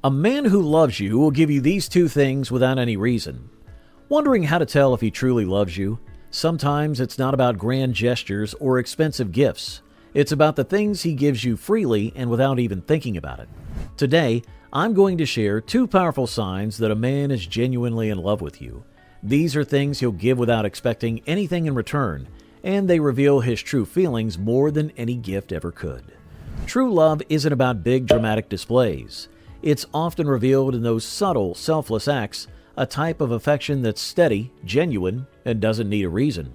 A man who loves you will give you these two things without any reason. Wondering how to tell if he truly loves you? Sometimes it's not about grand gestures or expensive gifts. It's about the things he gives you freely and without even thinking about it. Today, I'm going to share two powerful signs that a man is genuinely in love with you. These are things he'll give without expecting anything in return, and they reveal his true feelings more than any gift ever could. True love isn't about big dramatic displays. It's often revealed in those subtle, selfless acts, a type of affection that's steady, genuine, and doesn't need a reason.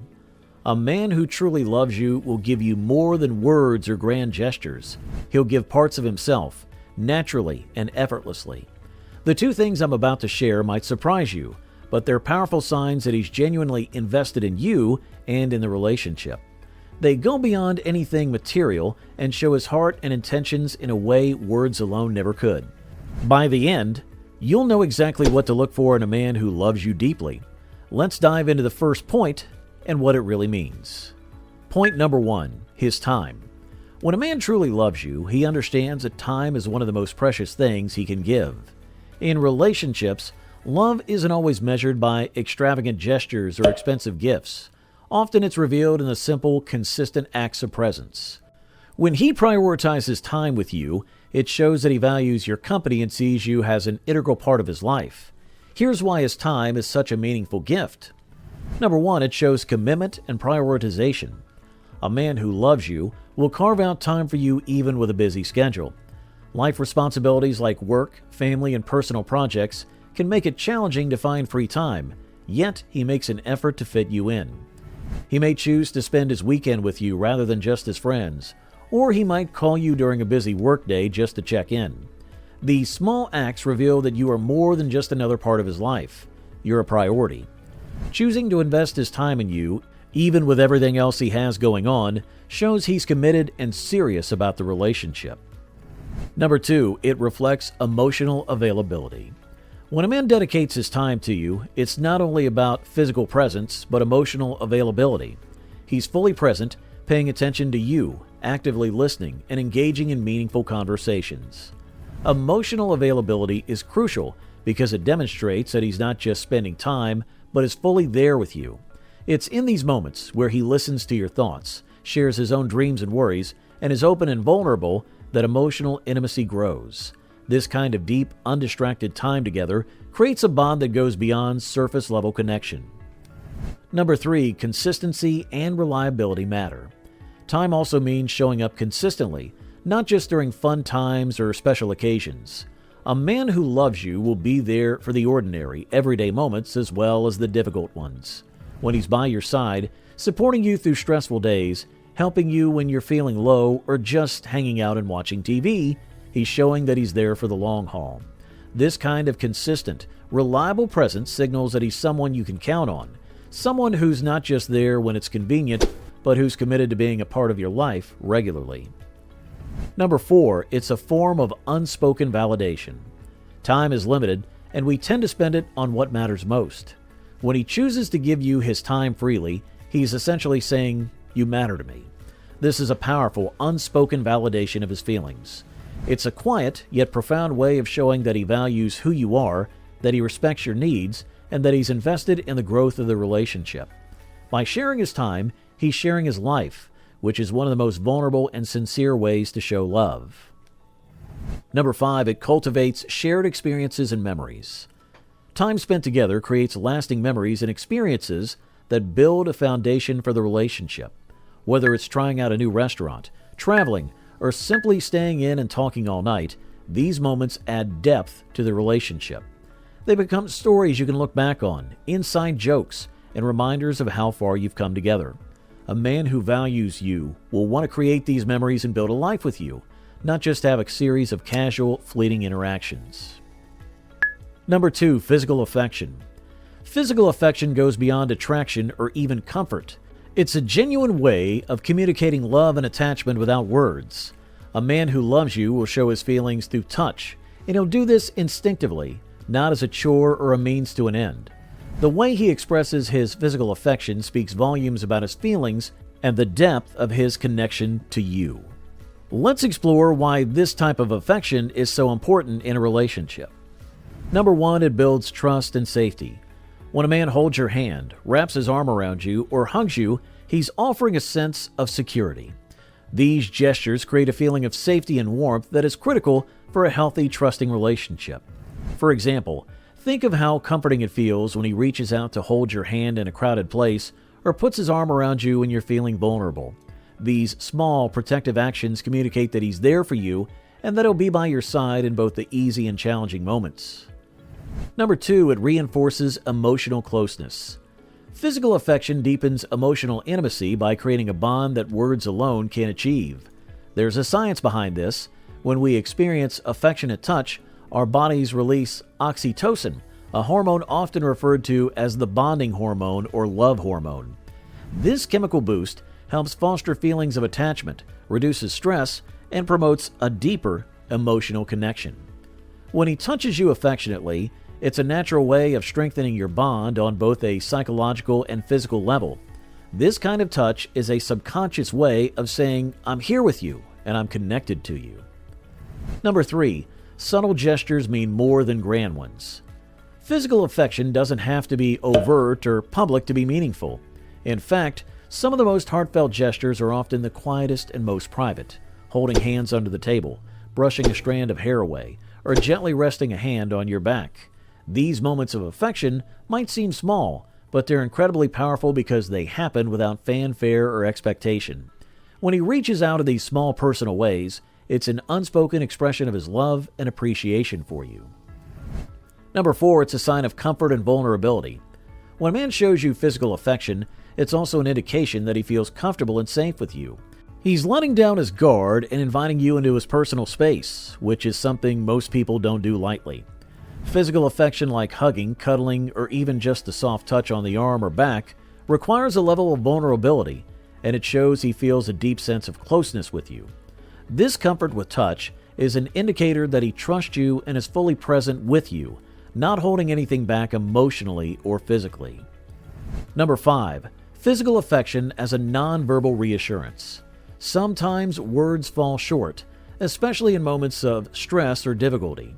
A man who truly loves you will give you more than words or grand gestures. He'll give parts of himself, naturally and effortlessly. The two things I'm about to share might surprise you, but they're powerful signs that he's genuinely invested in you and in the relationship. They go beyond anything material and show his heart and intentions in a way words alone never could. By the end, you'll know exactly what to look for in a man who loves you deeply. Let's dive into the first point and what it really means. Point number 1, his time. When a man truly loves you, he understands that time is one of the most precious things he can give. In relationships, love isn't always measured by extravagant gestures or expensive gifts. Often it's revealed in the simple, consistent acts of presence. When he prioritizes time with you, it shows that he values your company and sees you as an integral part of his life. Here's why his time is such a meaningful gift. Number 1, it shows commitment and prioritization. A man who loves you will carve out time for you even with a busy schedule. Life responsibilities like work, family, and personal projects can make it challenging to find free time, yet he makes an effort to fit you in. He may choose to spend his weekend with you rather than just as friends, or he might call you during a busy workday just to check in. These small acts reveal that you are more than just another part of his life. You're a priority. Choosing to invest his time in you, even with everything else he has going on, shows he's committed and serious about the relationship. Number 2, it reflects emotional availability. When a man dedicates his time to you, it's not only about physical presence, but emotional availability. He's fully present, paying attention to you, actively listening, and engaging in meaningful conversations. Emotional availability is crucial because it demonstrates that he's not just spending time, but is fully there with you. It's in these moments where he listens to your thoughts, shares his own dreams and worries, and is open and vulnerable that emotional intimacy grows. This kind of deep, undistracted time together creates a bond that goes beyond surface-level connection. Number 3, consistency and reliability matter. Time also means showing up consistently, not just during fun times or special occasions. A man who loves you will be there for the ordinary, everyday moments as well as the difficult ones. When he's by your side, supporting you through stressful days, helping you when you're feeling low, or just hanging out and watching TV, he's showing that he's there for the long haul. This kind of consistent, reliable presence signals that he's someone you can count on, someone who's not just there when it's convenient, but who's committed to being a part of your life regularly. Number 4, it's a form of unspoken validation. Time is limited, and we tend to spend it on what matters most. When he chooses to give you his time freely, he's essentially saying, "You matter to me." This is a powerful, unspoken validation of his feelings. It's a quiet, yet profound way of showing that he values who you are, that he respects your needs, and that he's invested in the growth of the relationship. By sharing his time, he's sharing his life, which is one of the most vulnerable and sincere ways to show love. Number 5, it cultivates shared experiences and memories. Time spent together creates lasting memories and experiences that build a foundation for the relationship. Whether it's trying out a new restaurant, traveling, or simply staying in and talking all night, these moments add depth to the relationship. They become stories you can look back on, inside jokes, and reminders of how far you've come together. A man who values you will want to create these memories and build a life with you, not just have a series of casual, fleeting interactions. Number 2, physical affection. Physical affection goes beyond attraction or even comfort. It's a genuine way of communicating love and attachment without words. A man who loves you will show his feelings through touch, and he'll do this instinctively, not as a chore or a means to an end. The way he expresses his physical affection speaks volumes about his feelings and the depth of his connection to you. Let's explore why this type of affection is so important in a relationship. Number 1, it builds trust and safety. When a man holds your hand, wraps his arm around you, or hugs you, he's offering a sense of security. These gestures create a feeling of safety and warmth that is critical for a healthy, trusting relationship. For example, think of how comforting it feels when he reaches out to hold your hand in a crowded place or puts his arm around you when you're feeling vulnerable. These small, protective actions communicate that he's there for you and that he'll be by your side in both the easy and challenging moments. Number 2, it reinforces emotional closeness. Physical affection deepens emotional intimacy by creating a bond that words alone can't achieve. There's a science behind this. When we experience affectionate touch, our bodies release oxytocin, a hormone often referred to as the bonding hormone or love hormone. This chemical boost helps foster feelings of attachment, reduces stress, and promotes a deeper emotional connection. When he touches you affectionately, it's a natural way of strengthening your bond on both a psychological and physical level. This kind of touch is a subconscious way of saying, "I'm here with you and I'm connected to you." Number 3, subtle gestures mean more than grand ones. Physical affection doesn't have to be overt or public to be meaningful. In fact, some of the most heartfelt gestures are often the quietest and most private. Holding hands under the table, brushing a strand of hair away, or gently resting a hand on your back. These moments of affection might seem small, but they're incredibly powerful because they happen without fanfare or expectation. When he reaches out in these small personal ways, it's an unspoken expression of his love and appreciation for you. Number 4, it's a sign of comfort and vulnerability. When a man shows you physical affection, it's also an indication that he feels comfortable and safe with you. He's letting down his guard and inviting you into his personal space, which is something most people don't do lightly. Physical affection like hugging, cuddling, or even just a soft touch on the arm or back requires a level of vulnerability, and it shows he feels a deep sense of closeness with you. This comfort with touch is an indicator that he trusts you and is fully present with you, not holding anything back emotionally or physically. Number 5, physical affection as a nonverbal reassurance. Sometimes words fall short, especially in moments of stress or difficulty.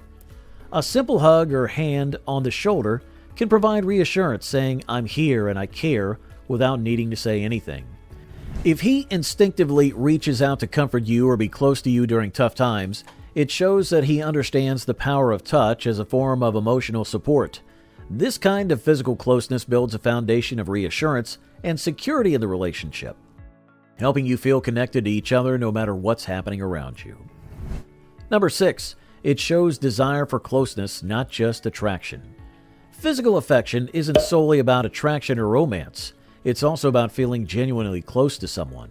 A simple hug or hand on the shoulder can provide reassurance, saying, "I'm here and I care," without needing to say anything. If he instinctively reaches out to comfort you or be close to you during tough times, it shows that he understands the power of touch as a form of emotional support. This kind of physical closeness builds a foundation of reassurance and security in the relationship, helping you feel connected to each other no matter what's happening around you. Number 6, it shows desire for closeness, not just attraction. Physical affection isn't solely about attraction or romance. It's also about feeling genuinely close to someone.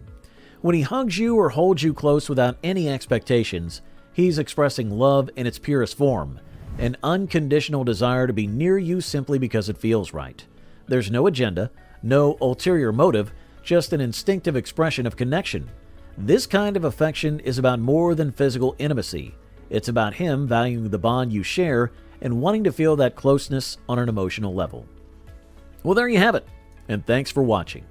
When he hugs you or holds you close without any expectations, he's expressing love in its purest form, an unconditional desire to be near you simply because it feels right. There's no agenda, no ulterior motive, just an instinctive expression of connection. This kind of affection is about more than physical intimacy. It's about him valuing the bond you share and wanting to feel that closeness on an emotional level. Well, there you have it, and thanks for watching.